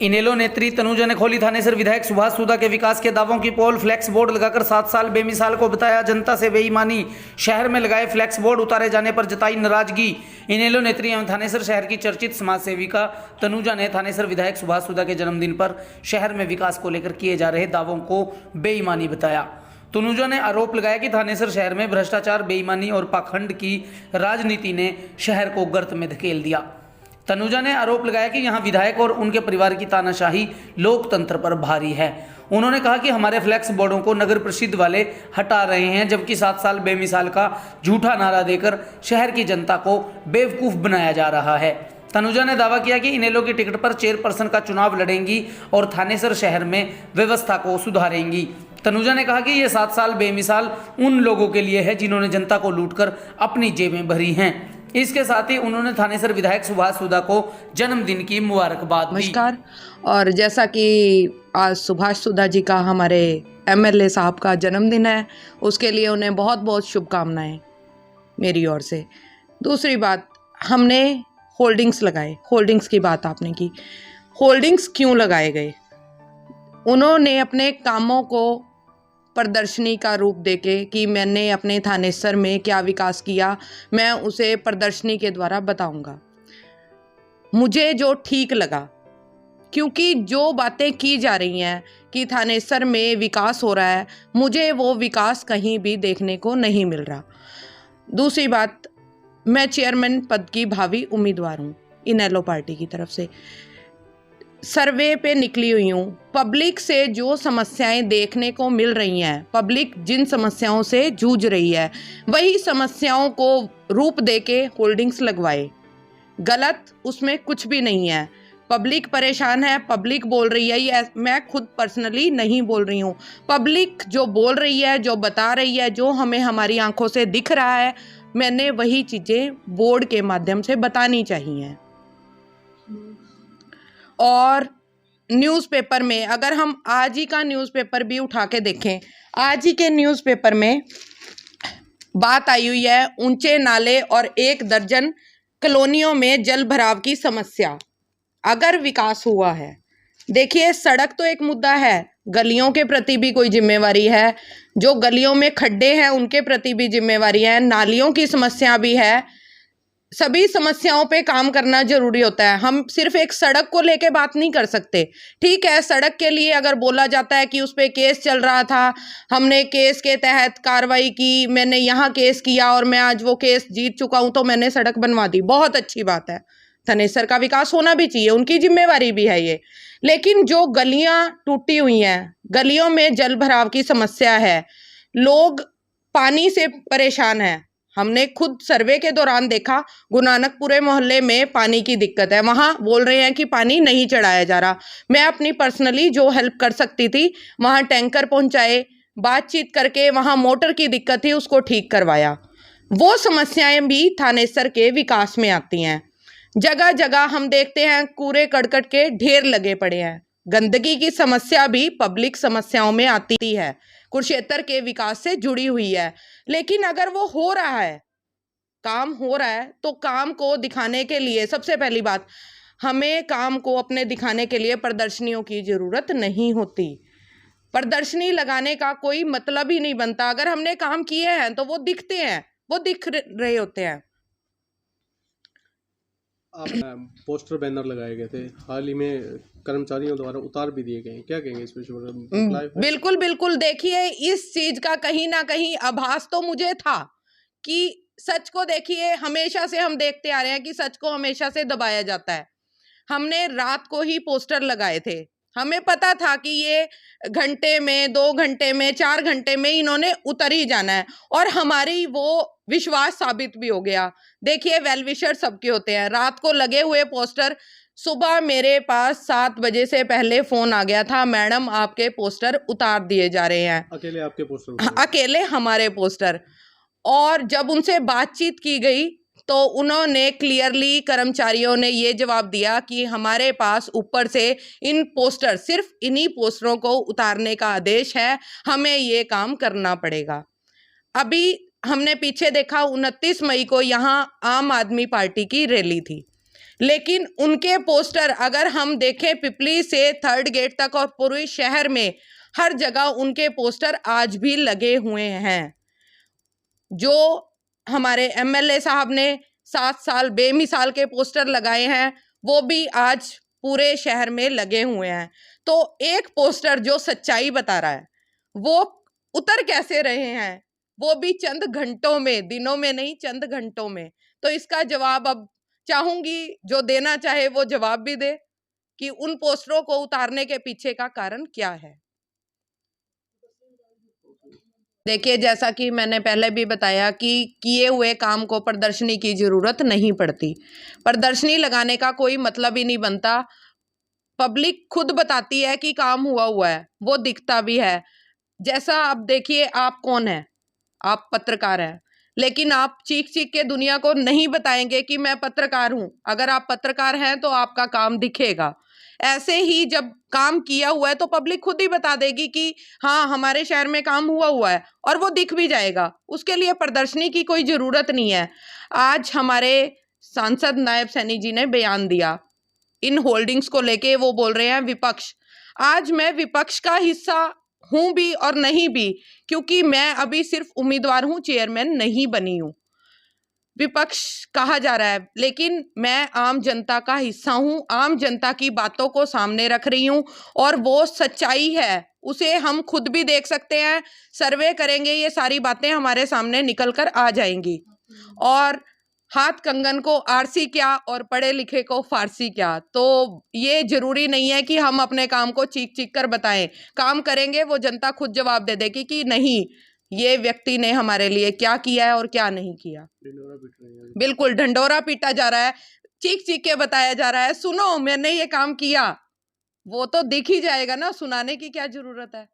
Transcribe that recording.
इनेलो नेत्री तनुजा ने खोली थानेसर विधायक सुभाष सूदा के विकास के दावों की पोल। फ्लैक्स बोर्ड लगाकर 7 साल बेमिसाल को बताया जनता से बेईमानी। शहर में लगाए फ्लैक्स बोर्ड उतारे जाने पर जताई नाराजगी। इनेलो नेत्री एवं थानेसर शहर की चर्चित समाज सेविका तनुजा ने थानेसर विधायक सुभाष सूदा के जन्मदिन पर शहर में विकास को लेकर किए जा रहे दावों को बेईमानी बताया। तनुजा ने आरोप लगाया कि थानेसर शहर में भ्रष्टाचार, बेईमानी और पाखंड की राजनीति ने शहर को गर्त में धकेल दिया। तनुजा ने आरोप लगाया कि यहां विधायक और उनके परिवार की तानाशाही लोकतंत्र पर भारी है। उन्होंने कहा कि हमारे फ्लैक्स बोर्डों को नगर प्रसिद्ध वाले हटा रहे हैं, जबकि 7 साल बेमिसाल का झूठा नारा देकर शहर की जनता को बेवकूफ़ बनाया जा रहा है। तनुजा ने दावा किया कि इनेलो की टिकट पर चेयरपर्सन का चुनाव लड़ेंगी और थानेसर शहर में व्यवस्था को सुधारेंगी। तनुजा ने कहा कि ये 7 साल बेमिसाल उन लोगों के लिए है जिन्होंने जनता को लूटकर अपनी जेबें भरी हैं। इसके साथ ही उन्होंने थानेसर विधायक सुभाष सूदा को जन्मदिन की मुबारकबाद दी। नमस्कार। और जैसा कि आज सुभाष सूदा जी का, हमारे एमएलए साहब का जन्मदिन है, उसके लिए उन्हें बहुत बहुत शुभकामनाएं मेरी ओर से। दूसरी बात, हमने होल्डिंग्स लगाए। होल्डिंग्स की बात आपने की। होल्डिंग्स क्यों लगाए गए? उन्होंने अपने कामों को प्रदर्शनी का रूप देके कि मैंने अपने थानेसर में क्या विकास किया, मैं उसे प्रदर्शनी के द्वारा बताऊंगा। मुझे जो ठीक लगा, क्योंकि जो बातें की जा रही हैं कि थानेसर में विकास हो रहा है, मुझे वो विकास कहीं भी देखने को नहीं मिल रहा। दूसरी बात, मैं चेयरमैन पद की भावी उम्मीदवार हूँ इनेलो पार्टी की तरफ से। सर्वे पे निकली हुई हूँ। पब्लिक से जो समस्याएं देखने को मिल रही हैं, पब्लिक जिन समस्याओं से जूझ रही है, वही समस्याओं को रूप देके होल्डिंग्स लगवाए। गलत उसमें कुछ भी नहीं है। पब्लिक परेशान है, पब्लिक बोल रही है, ये मैं खुद पर्सनली नहीं बोल रही हूँ। पब्लिक जो बोल रही है, जो बता रही है, जो हमें हमारी आंखों से दिख रहा है, मैंने वही चीज़ें बोर्ड के माध्यम से बतानी चाहिए। और न्यूज़पेपर में, अगर हम आज ही का न्यूज़पेपर भी उठा के देखें, आज ही के न्यूज़पेपर में बात आई हुई है ऊंचे नाले और 1 दर्जन कॉलोनियों में जल भराव की समस्या। अगर विकास हुआ है, देखिए सड़क तो एक मुद्दा है, गलियों के प्रति भी कोई जिम्मेवारी है, जो गलियों में खड्डे हैं उनके प्रति भी जिम्मेवारी है, नालियों की समस्या भी है। सभी समस्याओं पे काम करना जरूरी होता है। हम सिर्फ एक सड़क को लेके बात नहीं कर सकते। ठीक है, सड़क के लिए अगर बोला जाता है कि उस पे केस चल रहा था, हमने केस के तहत कार्रवाई की, मैंने यहाँ केस किया और मैं आज वो केस जीत चुका हूँ तो मैंने सड़क बनवा दी, बहुत अच्छी बात है। थानेसर का विकास होना भी चाहिए, उनकी जिम्मेवारी भी है ये। लेकिन जो गलियां टूटी हुई हैं, गलियों में जल भराव की समस्या है, लोग पानी से परेशान हैं। हमने खुद सर्वे के दौरान देखा, गुरु नानकपुरे मोहल्ले में पानी की दिक्कत है। वहाँ बोल रहे हैं कि पानी नहीं चढ़ाया जा रहा। मैं अपनी पर्सनली जो हेल्प कर सकती थी, वहाँ टैंकर पहुँचाए, बातचीत करके वहाँ मोटर की दिक्कत थी उसको ठीक करवाया। वो समस्याएं भी थानेसर के विकास में आती हैं। जगह जगह हम देखते हैं कूड़े करकट के ढेर लगे पड़े हैं। गंदगी की समस्या भी पब्लिक समस्याओं में आती है, कुरुक्षेत्र के विकास से जुड़ी हुई है। लेकिन अगर वो हो रहा है, काम हो रहा है, तो काम को दिखाने के लिए सबसे पहली बात, हमें काम को अपने दिखाने के लिए प्रदर्शनियों की ज़रूरत नहीं होती। प्रदर्शनी लगाने का कोई मतलब ही नहीं बनता। अगर हमने काम किए हैं तो वो दिखते हैं, वो दिख रहे होते हैं। आप पोस्टर बैनर लगाए गए थे, हाल ही में कर्मचारियों द्वारा उतार भी दिए गए, क्या कहेंगे इस विषय? बिल्कुल बिल्कुल। देखिए, इस चीज का कहीं ना कहीं आभास तो मुझे था कि सच को, देखिए हमेशा से हम देखते आ रहे हैं कि सच को हमेशा से दबाया जाता है। हमने रात को ही पोस्टर लगाए थे। हमें पता था कि ये घंटे में, 2 घंटे में, 4 घंटे में इन्होंने उतर ही जाना है, और हमारी वो विश्वास साबित भी हो गया। देखिए, वेल विशर सबके होते हैं। रात को लगे हुए पोस्टर, सुबह मेरे पास 7 बजे से पहले फोन आ गया था, मैडम आपके पोस्टर उतार दिए जा रहे हैं। अकेले आपके पोस्टर? अकेले हमारे पोस्टर। और जब उनसे बातचीत की गई तो उन्होंने क्लियरली, कर्मचारियों ने ये जवाब दिया कि हमारे पास ऊपर से इन पोस्टर, सिर्फ इन्हीं पोस्टरों को उतारने का आदेश है, हमें ये काम करना पड़ेगा। अभी हमने पीछे देखा, 29 मई को यहाँ आम आदमी पार्टी की रैली थी। लेकिन उनके पोस्टर अगर हम देखें पिपली से थर्ड गेट तक और पूरे शहर में हर जगह उनके पोस्टर आज भी लगे हुए हैं। जो हमारे एमएलए साहब ने 7 साल बेमिसाल के पोस्टर लगाए हैं वो भी आज पूरे शहर में लगे हुए हैं। तो एक पोस्टर जो सच्चाई बता रहा है वो उतर कैसे रहे हैं, वो भी चंद घंटों में, दिनों में नहीं, चंद घंटों में। तो इसका जवाब अब चाहूंगी जो देना चाहे वो जवाब भी दे कि उन पोस्टरों को उतारने के पीछे का कारण क्या है। देखिए, जैसा कि मैंने पहले भी बताया कि किए हुए काम को प्रदर्शनी की जरूरत नहीं पड़ती। प्रदर्शनी लगाने का कोई मतलब ही नहीं बनता। पब्लिक खुद बताती है कि काम हुआ है, वो दिखता भी है। जैसा अब देखिए, आप कौन है? आप पत्रकार हैं, लेकिन आप चीख चीख के दुनिया को नहीं बताएंगे कि मैं पत्रकार हूं। अगर आप पत्रकार हैं तो आपका काम दिखेगा। ऐसे ही जब काम किया हुआ है तो पब्लिक खुद ही बता देगी कि हाँ, हमारे शहर में काम हुआ है, और वो दिख भी जाएगा। उसके लिए प्रदर्शनी की कोई जरूरत नहीं है। आज हमारे सांसद नायब सैनी जी ने बयान दिया इन होल्डिंग्स को लेके। वो बोल रहे हैं विपक्ष। आज मैं विपक्ष का हिस्सा हूं भी और नहीं भी, क्योंकि मैं अभी सिर्फ उम्मीदवार हूं, चेयरमैन नहीं बनी हूं। विपक्ष कहा जा रहा है, लेकिन मैं आम जनता का हिस्सा हूं, आम जनता की बातों को सामने रख रही हूं, और वो सच्चाई है, उसे हम खुद भी देख सकते हैं। सर्वे करेंगे, ये सारी बातें हमारे सामने निकल कर आ जाएंगी। और हाथ कंगन को आरसी क्या और पढ़े लिखे को फारसी क्या। तो ये जरूरी नहीं है कि हम अपने काम को चीख चीख कर बताएं। काम करेंगे, वो जनता खुद जवाब दे देगी कि नहीं, ये व्यक्ति ने हमारे लिए क्या किया है और क्या नहीं किया। बिल्कुल ढंडोरा पीटा जा रहा है, चीख चीख के बताया जा रहा है, सुनो मैंने ये काम किया। वो तो दिख ही जाएगा ना, सुनाने की क्या जरूरत है।